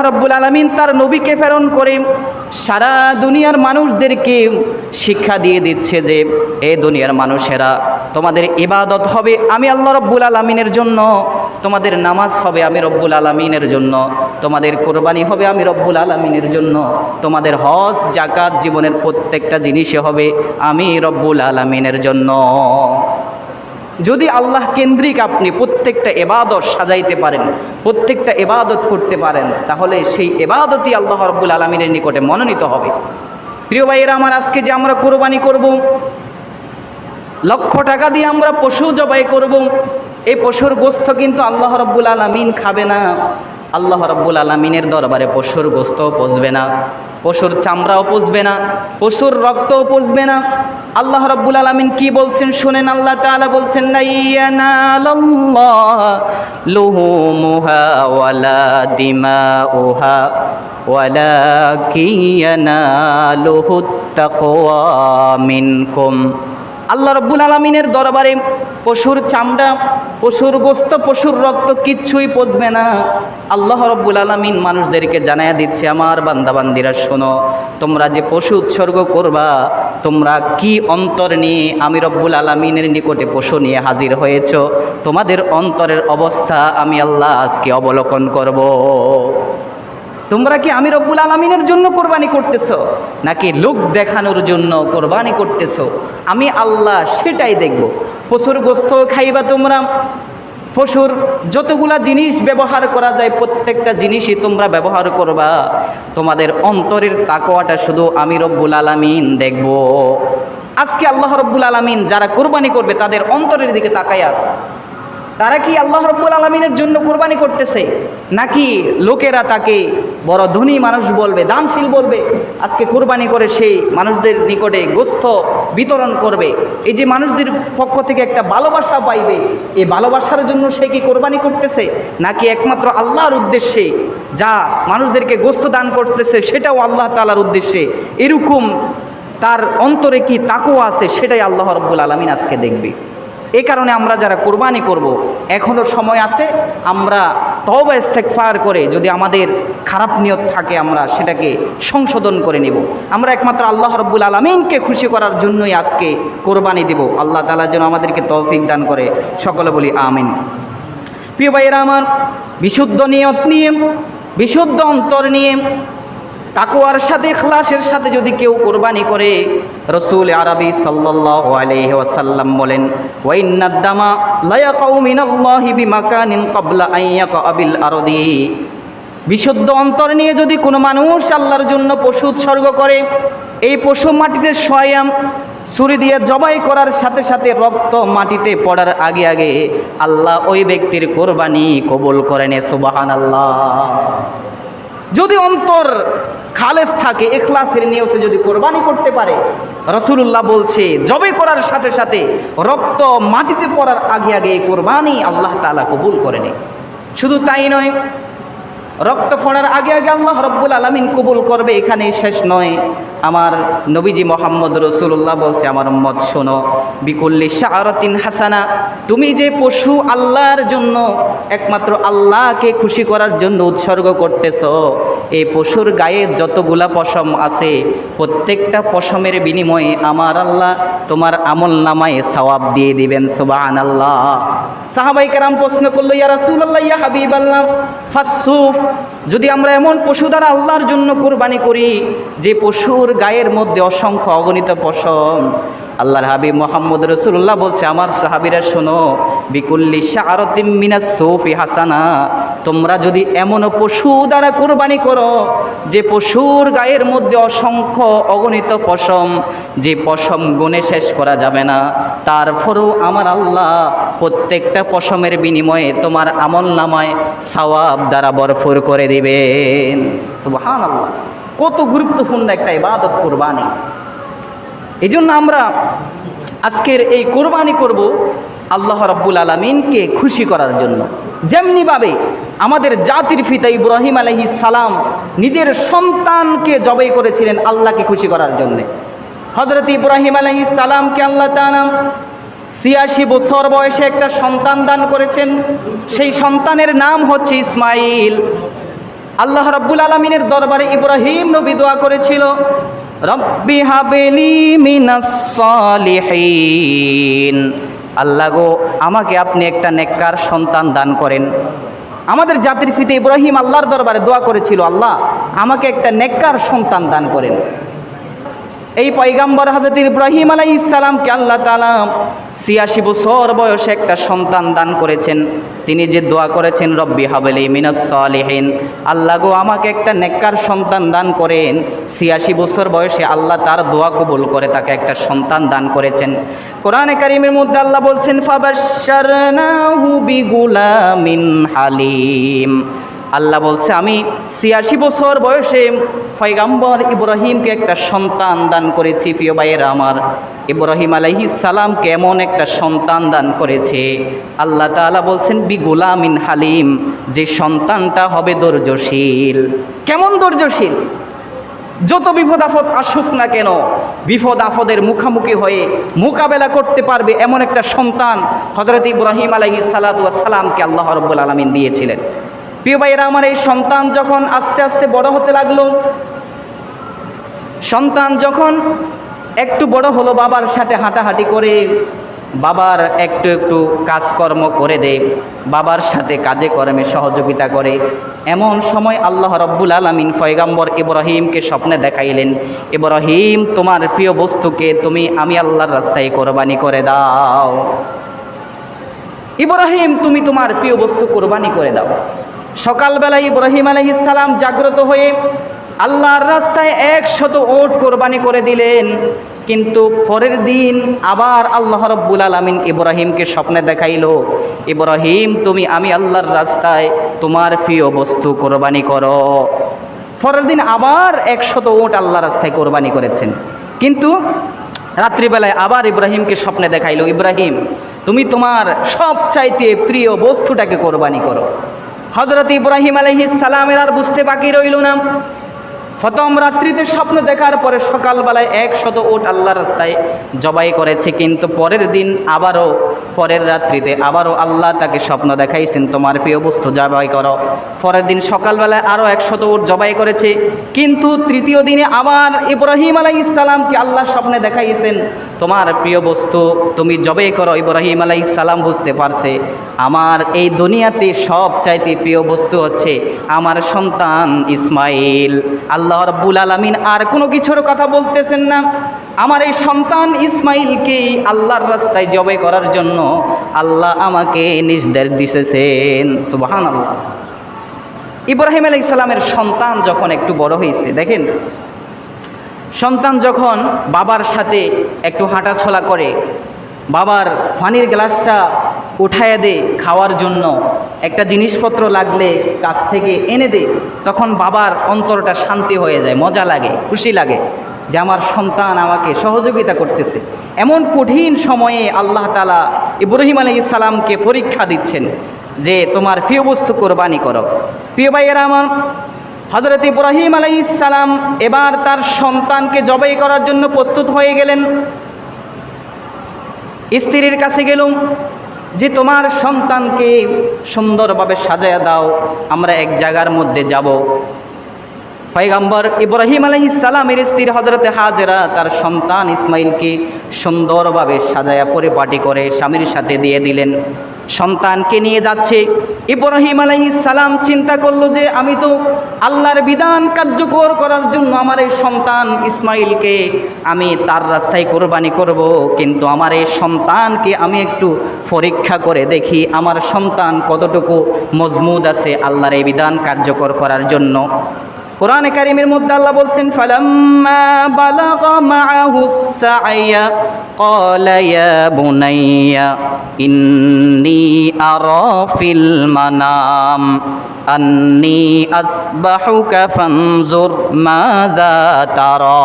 রাব্বুল আলামিন তার নবীকে প্রেরণ করে সারা দুনিয়ার মানুষদেরকে শিক্ষা দিয়ে দিচ্ছে যে এ দুনিয়ার মানুষেরা, তোমাদের ইবাদত হবে আমি আল্লাহ রাব্বুল আলামিনের জন্য, তোমাদের নামাজ হবে আমি রব্বুল আলামিনের জন্য, তোমাদের কোরবানি হবে আমি রব্বুল আলামিনের জন্য, তোমাদের হজ যাকাত জীবনের প্রত্যেকটা জিনিসে হবে আমি রব্বুল আলামিনের জন্য। যদি আল্লাহ কেন্দ্রিক আপনি প্রত্যেকটা ইবাদত সাজাইতে পারেন, প্রত্যেকটা ইবাদত করতে পারেন, তাহলে সেই ইবাদতই আল্লাহ রাব্বুল আলামিনের নিকটে মনোনীত হবে। প্রিয় ভাইয়েরা আমার, আজকে যে আমরা কোরবানি করব, লক্ষ টাকা দিয়ে আমরা পশু জবাই করব, এই পশুর গোশত কিন্তু আল্লাহ রাব্বুল আলামিন খাবে না। আল্লাহ রাব্বুল আলামিনের দরবারে পশুর গোশতও পচবে না, পশুর চামড়াও পচবে না, পশুর রক্তও পচবে না। আল্লাহ রাব্বুল আলামিন কি বলছেন শুনেন। আল্লাহ তাআলা বলছেন, লা ইয়ানালাল্লাহু লুহুমুহা ওয়ালা দিমাউহা ওয়ালাকিন ইয়ানালুহুত তাকওয়া মিনকুম। আল্লাহ রাব্বুল আলামিনের দরবারে পশুর চামড়া, পশুর গোশত, পশুর রক্ত কিচ্ছুই পচবে না। আল্লাহ রাব্বুল আলামিন মানুষদেরকে জানায়া দিচ্ছে, আমার বান্দাবান্দিরা শোনো, তোমরা যে পশু উৎসর্গ করবা, তোমরা কি অন্তর নিয়ে আমি রব্বুল আলামিনের নিকটে পশু নিয়ে হাজির হয়েছ, তোমাদের অন্তরের অবস্থা আমি আল্লাহ আজকে অবলোকন করব। তোমরা কি আমি রব্বুল আলামিনের জন্য কোরবানি করতেছো নাকি লোক দেখানোর জন্য কোরবানি করতেছো? আমি আল্লাহ সেটাই দেখব। পশুর গোশত খাইবা তোমরা, পশুর যতগুলা জিনিস ব্যবহার করা যায় প্রত্যেকটা জিনিসই তোমরা ব্যবহার করবা, তোমাদের অন্তরের তাকওয়াটা শুধু আমি রব্বুল আলামিন দেখব। আজকে আল্লাহ রব্বুল আলামিন যারা কোরবানি করবে তাদের অন্তরের দিকে তাকায় আছে। তারা কি আল্লাহ রাব্বুল আলামিনের জন্য কোরবানি করতেছে নাকি লোকেরা তাকে বড় ধনী মানুষ বলবে, দানশীল বলবে, আজকে কোরবানি করে সেই মানুষদের নিকটে গোশত বিতরণ করবে, এই যে মানুষদের পক্ষ থেকে একটা ভালোবাসা পাইবে, এই ভালোবাসার জন্য সে কি কোরবানি করতেছে নাকি একমাত্র আল্লাহর উদ্দেশ্যে যা মানুষদেরকে গোশত দান করতেছে সেটাও আল্লাহ তাআলার উদ্দেশ্যে, এরকম তার অন্তরে কি তাকওয়া আছে সেটাই আল্লাহ রাব্বুল আলামিন আজকে দেখবে। এই কারণে আমরা যারা কোরবানি করব, এখনও সময় আছে, আমরা তওবা ইস্তেগফার করে যদি আমাদের খারাপ নিয়ত থাকে আমরা সেটাকে সংশোধন করে নেব। আমরা একমাত্র আল্লাহ রাব্বুল আলামিনকে খুশি করার জন্যই আজকে কোরবানি দেব। আল্লাহ তাআলা যেন আমাদেরকে তৌফিক দান করে, সকলে বলি আমিন। প্রিয় ভাইয়েরা আমার, বিশুদ্ধ নিয়ত নিয়ে, বিশুদ্ধ অন্তর নিয়ে, তাকওয়ার সাথে, ইখলাসের সাথে যদি কেউ কোরবানি করে, রাসূল আরবি সাল্লাল্লাহু আলাইহি ওয়াসাল্লাম বলেন, ওয়া ইন্নাদ দামা লা ইয়াকাউ মিনাল্লাহি বিমাকানিন ক্বাবলা আন ইয়াকা বিল আরদি। বিশুদ্ধ অন্তর নিয়ে যদি কোনো মানুষ আল্লাহর জন্য পশু উৎসর্গ করে, এই পশু মাটিতে শোয়ায়াম ছুরি দিয়ে জবাই করার সাথে সাথে রক্ত মাটিতে পড়ার আগে আগে আল্লাহ ওই ব্যক্তির কোরবানি কবুল করেন। সুবহানাল্লাহ। যদি অন্তর খালেস থাকে, ইখলাসের নিয়তে যদি কোরবানি করতে পারে, রাসূলুল্লাহ বলছে জবাই করার সাথে সাথে রক্ত মাটিতে পড়ার আগে আগে এই কোরবানি আল্লাহ তাআলা কবুল করে নেয়। শুধু তাই নয়, রক্ত পড়ার আগে আগে আল্লাহ রাব্বুল আলামিন কবুল করবে, এখানেই শেষ নয়। আমার নবীজি মোহাম্মদ রাসূলুল্লাহ বলছে, আমার উম্মত শোনো, বিকুল্লি শাআরাতিন হাসানা, তুমি যে পশু আল্লাহর জন্য, একমাত্র আল্লাহকে খুশি করার জন্য উৎসর্গ করতেছো, এই পশুর গায়ে যতগুলা পশম আছে প্রত্যেকটা পশমের বিনিময়ে আমার আল্লাহ তোমার আমল নামায় সওয়াব দিয়ে দিবেন। সুবহানাল্লাহ। সাহাবায়ে কেরাম প্রশ্ন করলো, ইয়া রাসূলুল্লাহ, ইয়া হাবিবাল্লাহ, ফাসসুফ, যদি আমরা এমন পশু দ্বারা আল্লাহর জন্য কোরবানি করি যে পশুর গায়ের মধ্যে অসংখ্য অগণিত পশম, আল্লাহর হাবিব মোহাম্মদ রাসূলুল্লাহ বলছে, আমার সাহাবীরা শোনো, বিকুল্লি শাআরাতিন মিনাস সুফি হাসানা, তোমরা যদি এমন পশু দ্বারা কোরবানি করো যে পশুর গায়ের মধ্যে অসংখ্য অগণিত পশম, যে পশম গুণে শেষ করা যাবে না, তারপরেও আমার আল্লাহ প্রত্যেকটা পশমের বিনিময়ে তোমার আমল নামায় সওয়াব দ্বারা ভরপুর করে দিবেন। সুবহানাল্লাহ। কত গুরুত্বপূর্ণ একটা ইবাদত কোরবানি। এই জন্য আমরা আজকের এই কোরবানি করব আল্লাহ রাব্বুল আলামিনকে খুশি করার জন্য। যেমনিভাবে আমাদের জাতির পিতা ইব্রাহিম আলাইহিস সালাম নিজের সন্তানকে জবাই করেছিলেন আল্লাহকে খুশি করার জন্য। হযরত ইব্রাহিম আলাইহিস সালামকে আল্লাহ তাআলা ৮৬ বছর বয়সে একটা সন্তান দান করেছেন। সেই সন্তানের নাম হচ্ছে ইসমাইল। আল্লাহ রাব্বুল আলামিনের দরবারে ইব্রাহিম নবী দোয়া করেছিল, রব্বি হাবলি মিনাস সালিহিন, আল্লাহ গো আমাকে আপনি একটা নেককার সন্তান দান করেন। আমাদের জাতির পিতা ইব্রাহিম আল্লাহর দরবারে দোয়া করেছিল, আল্লাহ আমাকে একটা নেককার সন্তান দান করেন। এই পয়গাম্বর হযরত ইব্রাহিম আলাইহিস সালামকে আল্লাহ তাআলা ৮৬ বছর বয়সে একটা সন্তান দান করেছেন। তিনি যে দোয়া করেছেন, রব্বি হাবলি মিনাস সালিহিন, আল্লাহ গো আমাকে একটা নেককার সন্তান দান করেন। ৮৬ বছর বয়সে আল্লাহ তার দোয়া কবুল করে তাকে একটা সন্তান দান করেছেন। কোরআনে কারীমের মধ্যে আল্লাহ বলছেন, ফাবাশশারনাহু বিগুলামিন হালিম, আল্লাহ বলছে আমি ৮৬ বছর বয়সে পয়গাম্বর ইব্রাহিমকে একটা সন্তান দান করেছি। প্রিয় ভাইয়েরা আমার, ইব্রাহিম আলাইহিস সালামকে এমন একটা সন্তান দান করেছে, আল্লাহ তাআলা বলছেন বিগুলামিন হালিম, যে সন্তানটা হবে ধৈর্যশীল। কেমন ধৈর্যশীল? যত বিপদ আপদ আসুক না কেন, বিপদ আপদের মুখামুখি হয়ে মোকাবেলা করতে পারবে এমন একটা সন্তান হযরত ইব্রাহিম আলাইহিস সালাতু ওয়াস সালামকে আল্লাহ রাব্বুল আলামিন দিয়েছিলেন। প্রিয় ভাইরা আমার, এই সন্তান যখন আস্তে আস্তে বড় হতে লাগলো, সন্তান যখন একটু বড় হলো, বাবার সাথে হাঁটাহাঁটি করে, বাবার একটু একটু কাজকর্ম করে দেয়, বাবার সাথে কাজে কর্মে সহযোগিতা করে। এমন সময় আল্লাহ রাব্বুল আলামিন পয়গম্বর ইব্রাহিমকে স্বপ্নে দেখাইলেন, ইব্রাহিম তোমার প্রিয় বস্তুকে আমি আল্লাহর রাস্তায় কোরবানি করে দাও। ইব্রাহিম তুমি তোমার প্রিয় বস্তু কোরবানি করে দাও। সকালবেলায় ইব্রাহিম আলাইহিস সালাম জাগ্রত হয়ে আল্লাহর রাস্তায় ১০০ উট কোরবানি করে দিলেন। কিন্তু পরের দিন আবার আল্লাহ রাব্বুল আলামিন ইব্রাহিমকে স্বপ্নে দেখাইল, ইব্রাহিম আমি আল্লাহর রাস্তায় তোমার প্রিয় বস্তু কোরবানি করো। পরের দিন আবার ১০০ উট আল্লাহর রাস্তায় কোরবানি করেছেন। কিন্তু রাত্রিবেলায় আবার ইব্রাহিমকে স্বপ্নে দেখাইল, ইব্রাহিম তুমি তোমার সবচাইতে প্রিয় বস্তুটাকে কোরবানি করো। হযরত ইব্রাহিম আলাইহিস সালামের আর বুঝতে বাকি রইল না। প্রথম রাত্রিতে স্বপ্ন দেখার পরে সকালবেলায় ১০০ উট আল্লাহর রাস্তায় জবাই করেছে, কিন্তু পরের রাত্রিতে আবারও আল্লাহ তাকে স্বপ্ন দেখাইছেন তোমার প্রিয় বস্তু জবাই করো। পরের দিন সকালবেলায় আরও ১০০ উট জবাই করেছে, কিন্তু তৃতীয় দিনে আবার ইব্রাহিম আলাইহিস সালামকে আল্লাহ স্বপ্নে দেখাইছেন তোমার প্রিয় বস্তু তুমি জবাই করো। ইব্রাহিম আলাইহিস সালাম বুঝতে পারছে আমার এই দুনিয়াতে সবচাইতে প্রিয় বস্তু হচ্ছে আমার সন্তান ইসমাইল। আল্লাহ রাব্বুল আলামিন আর কোনো কিছুর কথা বলতেছেন না, আমার এই সন্তান ইসমাইলকেই আল্লাহর রাস্তায় জবাই করার জন্য আল্লাহ আমাকে নির্দেশ দিয়েছেন। সুবহানাল্লাহ। ইব্রাহিম আলাইহিস সালামের সন্তান যখন একটু বড় হয়েছে, দেখেন সন্তান যখন বাবার সাথে একটু হাঁটাচলা করে, বাবার পানির গ্লাসটা উঠায় দে খাওয়ার জন্য, একটা জিনিসপত্র লাগলে কাছ থেকে এনে দে, তখন বাবার অন্তরটা শান্তি হয়ে যায়, মজা লাগে, খুশি লাগে যে আমার সন্তান আমাকে সহযোগিতা করতেছে। এমন কঠিন সময়ে আল্লাহ তাআলা ইব্রাহিম আলাইহিস সালামকে পরীক্ষা দিচ্ছেন যে তোমার প্রিয় বস্তু কোরবানি করো। প্রিয় ভাইয়েরা আমার, হযরত ইব্রাহিম আলাইহিস সালাম এবার তার সন্তানকে জবাই করার জন্য প্রস্তুত হয়ে গেলেন। স্ত্রীর কাছে গেলুম যে তোমার সন্তানকে সুন্দরভাবে সাজায়া দাও, আমরা এক জায়গার মধ্যে যাব। পয়গম্বর ইব্রাহিম আলাইহিস সালামের স্ত্রী হযরতে হাজেরা তার সন্তান ইসমাইলকে সুন্দরভাবে সাজায়া পরিপাটি করে স্বামীর সাথে দিয়ে দিলেন। সন্তানকে নিয়ে যাচ্ছে, ইব্রাহিম আলাইহিস সালাম চিন্তা করলো যে আমি তো আল্লাহর বিধান কার্যকর করার জন্য আমার এই সন্তান ইসমাইলকে আমি তার রাস্তায় কোরবানি করব, কিন্তু আমার এই সন্তানকে আমি একটু পরীক্ষা করে দেখি আমার সন্তান কতটুকু মজবুত আছে আল্লাহর এই বিধান কার্যকর করার জন্য। কোরআনে কারীমের মধ্যে আল্লাহ বলছেন, ফালাম্মা বালাগা মাআহুস সা'য়া ক্বালা ইয়া বুনাইয়া ইন্নী আরা ফিল মানাম আন্নী আসবাহুকা ফানজুর মাযা তারা।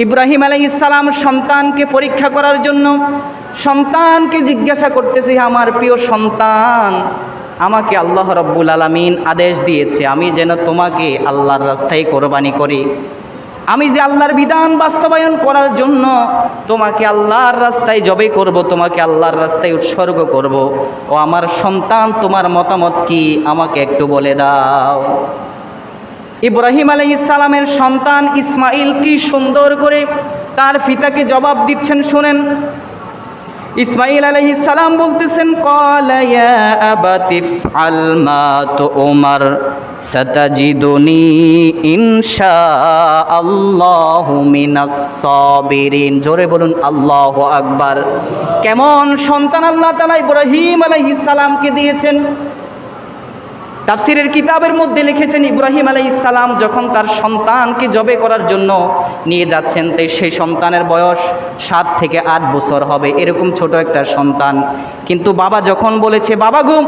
ইব্রাহিম আলাইহিস সালাম সন্তানকে পরীক্ষা করার জন্য সন্তানকে জিজ্ঞাসা করতেছে, আমার প্রিয় সন্তান আমাকে আল্লাহ রাব্বুল আলামিন আদেশ দিয়েছে আমি যেন তোমাকে আল্লাহর রাস্তায় কোরবানি করি। আমি যে আল্লাহর বিধান বাস্তবায়ন করার জন্য তোমাকে আল্লাহর রাস্তায় জবে করব, তোমাকে আল্লাহর রাস্তায় উৎসর্গ করব, ও আমার সন্তান তোমার মতামত কি আমাকে একটু বলে দাও। ইব্রাহিম আলাইহিস সালামের সন্তান ইসমাইল কি সুন্দর করে তার পিতাকে জবাব দিচ্ছেন শুনেন। ইসমাইল আলাইহিস সালাম বলতেছেন, ক্বালা ইয়া আবাতি ফআল মা তুমার সাতাজিদুনি ইনশাআল্লাহু মিনাস সাবিরিন। জোরে বলুন আল্লাহু আকবার। কেমন সন্তান আল্লাহ তাআলা ইব্রাহিম আলাইহিস সালামকে দিয়েছেন। তাফসীরের কিতাবের মধ্যে লিখেছেন, ইব্রাহিম আলাইহিস সালাম যখন তার সন্তানকে জবে করার জন্য নিয়ে যাচ্ছেন, তাই সেই সন্তানের বয়স 7 থেকে 8 বছর হবে, এরকম ছোট একটা সন্তান। কিন্তু বাবা যখন বলেছে, বাবা গো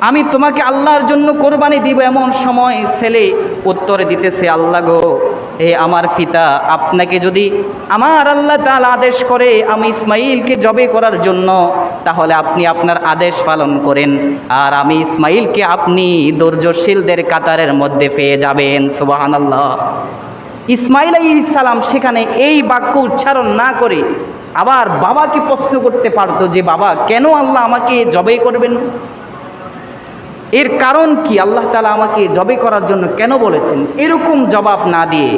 আমি তোমাকে আল্লাহর জন্য কোরবানি দিব, এমন সময় ছেলে উত্তরে দিতেছে, আল্লাহ গো হে আমার পিতা, আপনাকে যদি আমার আল্লাহ তাআলা আদেশ করে আমি ইসমাইলকে জবে করার জন্য, তাহলে আপনি আপনার আদেশ পালন করেন, আর আমি ইসমাইলকে আপনি ধৈর্যশীলদের কাতারের মধ্যে পেয়ে যাবেন। সুবহানাল্লাহ। ইসমাইল আলাইহিস সালাম সেখানে এই বাক্য উচ্চারণ না করে আবার বাবাকে প্রশ্ন করতে পারতো যে, বাবা কেন আল্লাহ আমাকে জবে করবেন, এর কারণ কি, আল্লাহ তাআলা আমাকে জবে করার জন্য কেন বলেছেন। এরকম জবাব না দিয়ে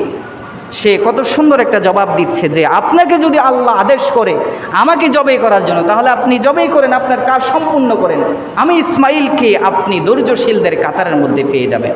সে কত সুন্দর একটা জবাব দিচ্ছে যে, আপনাকে যদি আল্লাহ আদেশ করে আমাকে জবে করার জন্য, তাহলে আপনি জবেই করেন, আপনার কাজ সম্পূর্ণ করেন, আমি ইসমাইলকে আপনি ধৈর্যশীলদের কাতারের মধ্যে পেয়ে যাবেন।